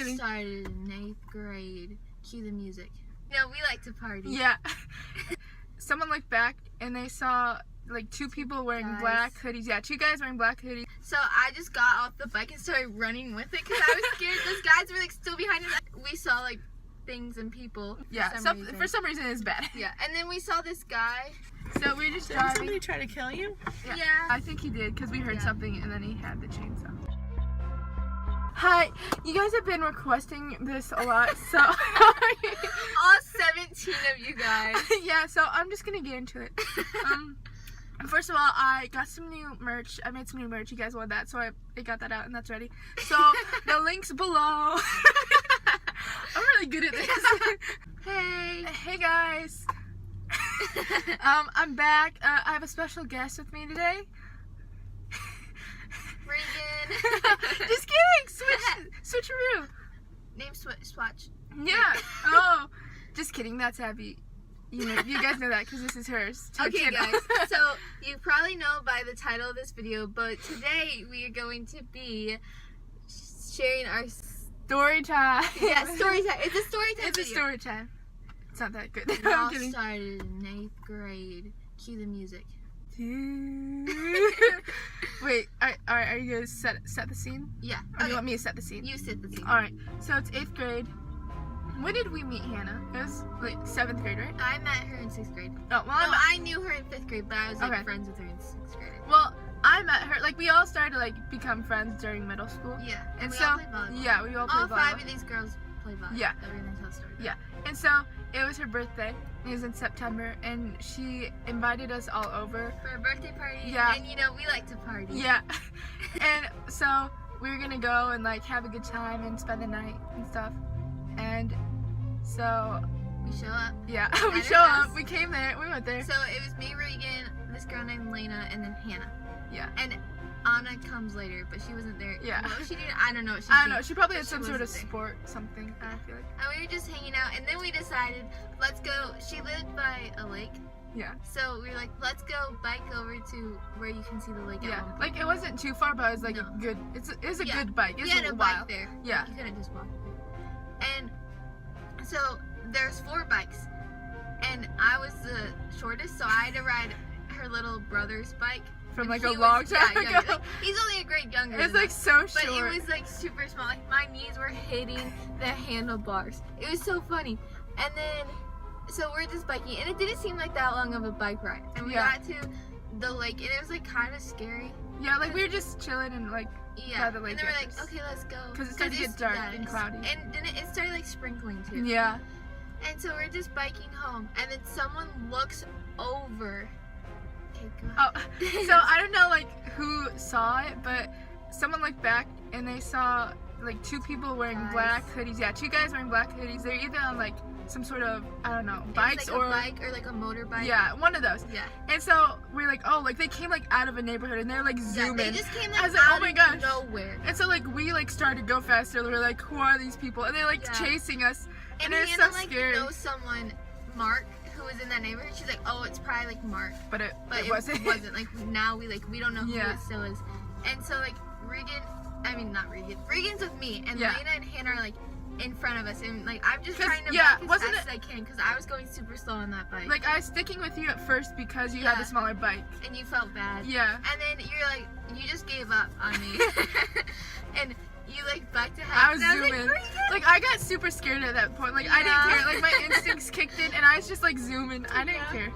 kidding. Started in 8th grade. Cue the music. No, we like to party. Yeah. Someone looked back and they saw like 2 people wearing black hoodies. Yeah, 2 guys wearing black hoodies. So I just got off the bike and started running with it because I was scared. Those guys were like still behind us. We saw like things and people. Yeah, for some reason it's bad. Yeah, and then we saw this guy. So we just Did driving. somebody try to kill you? Yeah. I think he did because we heard something and then he had the chainsaw. Hi, you guys have been requesting this a lot, so All 17 of you guys. yeah, so I'm just gonna get into it. First of all, I got some new merch. I made some new merch. You guys want that, so I got that out and that's ready. So the link's below. I'm really good at this. Hey guys. I'm back. I have a special guest with me today. Regan. Just kidding. Switcheroo. Name swatch. Yeah. Oh, just kidding. That's Abby. You guys know that because this is hers. Okay, guys. So you probably know by the title of this video, but today we are going to be sharing our story time. Yeah, story time. It's a story time. It's a story time. It's not that good. It all started in 8th grade. Cue the music. Wait, are you gonna set the scene? Yeah. Or do you want me to set the scene? You set the scene. Alright, so it's 8th grade. When did we meet Hannah? It was like 7th grade, right? I met her in 6th grade. Oh, well, No, I knew her in 5th grade, but I was like friends with her in 6th grade. Well, I met her, like we all started to like become friends during middle school. Yeah. And we so all played volleyball. yeah, we all played volleyball. All 5 of these girls played volleyball. Yeah. Everything's how story. Yeah. And so it was her birthday. It was in September, and she invited us all over For a birthday party. Yeah. And you know, we like to party. Yeah. And so we were gonna go and like have a good time and spend the night and stuff. And so We show up. yeah, At we her show up. house. We came there. We went there. So it was me, Regan, this girl named Lena, and then Hannah. Yeah. And Anna comes later, but she wasn't there. Yeah. What was she doing? I don't know what she I don't know. She probably had She some sort of wasn't there. sport, something. I feel like. And we were just hanging out, and then we decided, let's go. She lived by a lake. Yeah. So we were like, let's go bike over to where you can see the lake at Yeah. one point. Like it wasn't too far, but it was like No. a good. It was a Yeah. good bike. It We was had a a while. bike there. Yeah. You couldn't just walk there. And so there's 4 bikes. And I was the shortest, so I had to ride her little brother's bike. From And like he a long was- time yeah, ago. like, he's only a grade younger. It was than like us. so But short. it was like super small. Like my knees were hitting the handlebars. It was so funny. And then, so we're just biking, and it didn't seem like that long of a bike ride. And we got to the lake, and it was like kind of scary. Yeah, like we were just chilling and like Yeah. by the lake. And then we're like, entrance. okay, let's go. Because it started to get dark and cloudy. And then it started like sprinkling too. Yeah. And so we're just biking home, and then someone looks over. Okay, go ahead. Oh, so I don't know like who saw it, but someone looked back and they saw like 2 people wearing Guys. black hoodies. Yeah, 2 guys wearing black hoodies. They're either on like some sort of, I don't know, It was bikes like or a bike or like a motorbike. yeah, one of those. Yeah. And so we're like, oh, like they came like out of a neighborhood and they're like Yeah, zooming. they just came like I was like, out oh my of gosh. nowhere. And so like we like started to go faster. We're like, who are these people? And they're like Yeah. chasing us. And it was Hannah so like scary. knows someone, Mark, who was in that neighborhood. She's like, oh, it's probably like Mark, But it but wasn't. It wasn't. Like now we don't know who Yeah. it still is. And so like Regan's with me, and Yeah. Lena and Hannah are like in front of us, and like I'm just 'Cause, trying to yeah, bike as wasn't fast as I can because I was going super slow on that bike. Like I was sticking with you at first because you had Yeah. the smaller bike. And you felt bad. Yeah. And then you're like, you just gave up on me. And you like biked ahead. I was and zooming. Like, Regan! Like I got super scared at that point. Like I didn't Yeah. care. Like my instincts kicked in and I was just like zooming. I didn't Yeah. care.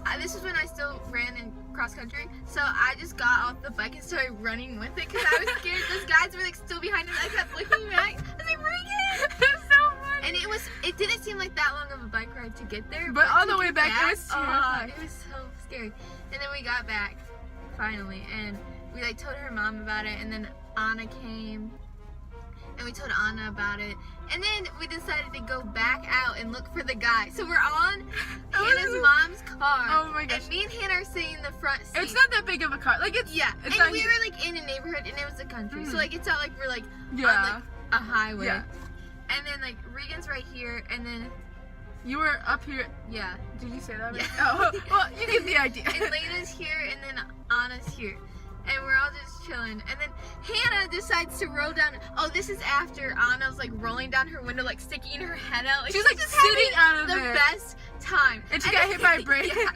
And this is when I still ran in cross country. So I just got off the bike and started running with it because I was scared. Those guys were like still behind us. I kept looking back. I was like, Regan! It's so funny. And it didn't seem like that long of a bike ride to get there. But on to the way get back, it was terrifying. it was so scary. And then we got back finally, and we like told her mom about it, and then Anna came. And we told Anna about it. And then we decided to go back out and look for the guy. So we're on Hannah's mom's car. Oh my gosh. And me and Hannah are sitting in the front seat. It's not that big of a car. Like it's Yeah. It's and not we huge. were like in a neighborhood, and it was a country. So Mhm. like it's not like we're like Yeah. on like a highway. Yeah. And then like Regan's right here, and then You were up here. yeah. Did you say that? Yeah. Oh, well, you get the idea. And Lena's here, and then Anna's here. and we're all just chilling. And then Hannah decides to roll down. Oh, this is after Anna's like rolling down her window, like sticking her head out. Like, She's like just sitting having out of the it. best time. And she got hit by a branch. Yeah,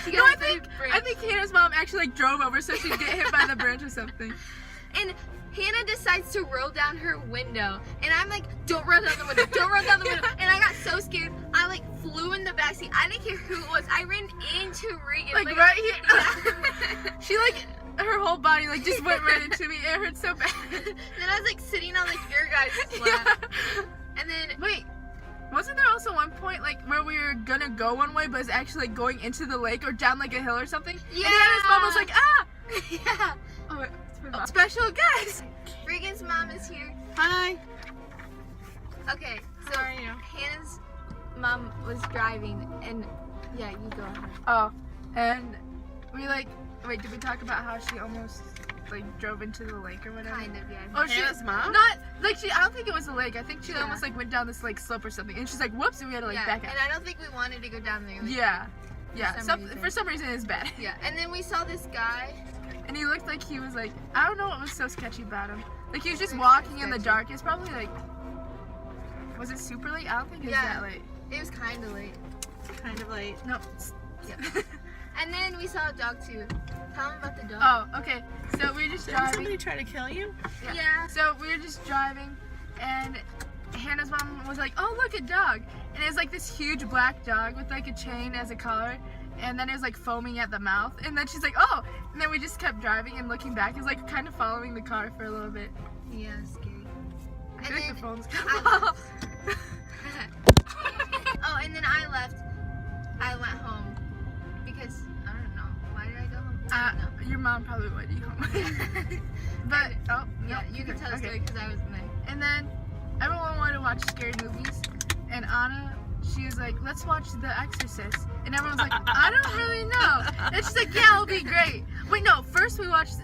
she No, got I hit by a branch. think Hannah's mom actually like drove over so she'd get hit by the branch or something. And Hannah decides to roll down her window, and I'm like, don't roll down the window, don't roll down the window. And I got so scared, I like flew in the backseat. I didn't care who it was. I ran into Regan. Like right here. Yeah. She like, her whole body like just went right into me. It hurt so bad. Then I was like sitting on like your guys' lap. Yeah. And then Wait, wasn't there also one point like where we were gonna go one way but it's actually like going into the lake or down like a hill or something? Yeah. And Hannah's mom was like, ah! yeah. Oh, wait, it's my mom. Special guest! Regan's mom is here. Hi. Okay, so How are you? Hannah's mom was driving, and yeah, you go ahead. Oh, and we like, wait, did we talk about how she almost like drove into the lake or whatever? Kind of, yeah. Oh, Hannah's mom? Not like I don't think it was a lake. I think she Yeah. almost like went down this like slope or something, and she's like, "Whoops!" and we had to like yeah, back out. and I don't think we wanted to go down there. Like, Yeah, yeah. some reason. For some reason, it's bad. Yeah, and then we saw this guy. And he looked like he was like, I don't know what was so sketchy about him. Like he was just Very walking in the sketchy. dark. It's probably like, was it super late? I don't think it was Yeah. that late. It was kind of late. Kind of late. No. Yeah. And then we saw a dog too. Tell him about the dog. Oh, okay. So we were just Didn't driving. somebody try to kill you? Yeah. So we were just driving, and Hannah's mom was like, "Oh, look, a dog!" And it was like this huge black dog with like a chain as a collar, and then it was like foaming at the mouth. And then she's like, "Oh!" And then we just kept driving and looking back. It was like kind of following the car for a little bit. Yeah, scary. I And feel like then the phone's I gonna left. Oh, and then I left. I went home because I don't know. Why did I go home? I don't know. Your mom probably would you home. But oh Yeah, no, you can tell the okay. story because I wasn't there. And then everyone wanted to watch scary movies, and Anna, she was like, "Let's watch The Exorcist," and everyone's like, "I don't really know." And she's like, "Yeah, it'll be great." Wait, no. First we watched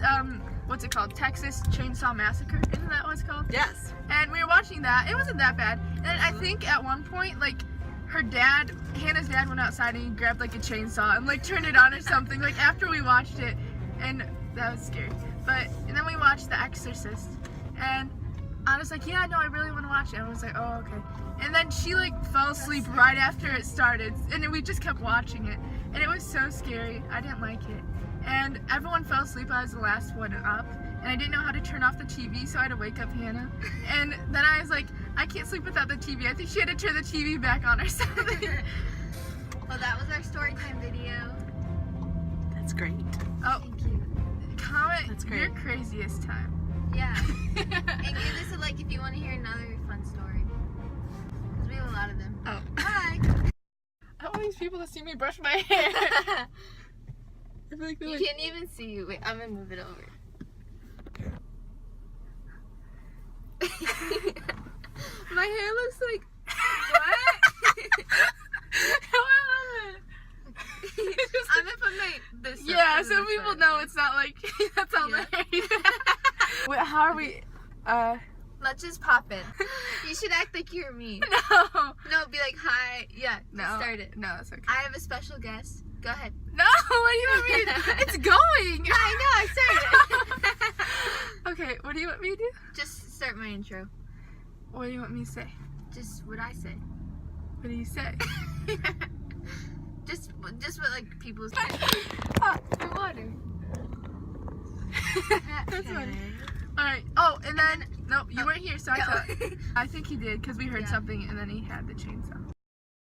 what's it called? Texas Chainsaw Massacre. Isn't that what it's called? Yes. And we were watching that. It wasn't that bad. And then I think at one point, like, her dad, Hannah's dad, went outside and he grabbed like a chainsaw and like turned it on or something. Like after we watched it, and that was scary. And then we watched The Exorcist, and I was like, "Yeah, no, I really want to watch it." And I was like, "Oh, okay." And then she like fell asleep right after it started, and then we just kept watching it, and it was so scary. I didn't like it, and everyone fell asleep. I was the last one up, and I didn't know how to turn off the TV, so I had to wake up Hannah. And then I was like, I can't sleep without the TV. I think she had to turn the TV back on or something. Well, that was our story time video. That's great. Oh, Thank you. comment That's great. your craziest time. Yeah. And give us a like if you want to hear another fun story. Because we have a lot of them. Oh. Bye. I want these people to see me brush my hair. I feel like they're You like, can't even see you. Wait, I'm gonna move it over. My hair looks like what? I'm gonna put my this. up yeah, because so of the people sun. know it's not like that's all Yeah. the hair. Wait, how are we? Let's just pop in. You should act like you're me. No. No, be like hi. Yeah, No. start it. No, it's okay. I have a special guest. Go ahead. No, what do you want me to do? It's going. I know. I started. Okay, what do you want me to do? Just start my intro. What do you want me to say? Just what I say. What do you say? just what like people say. Ah, For water. That's funny. Alright. Oh, and then, no, you weren't here, so I thought. I think he did, because we heard Yeah. something, and then he had the chainsaw.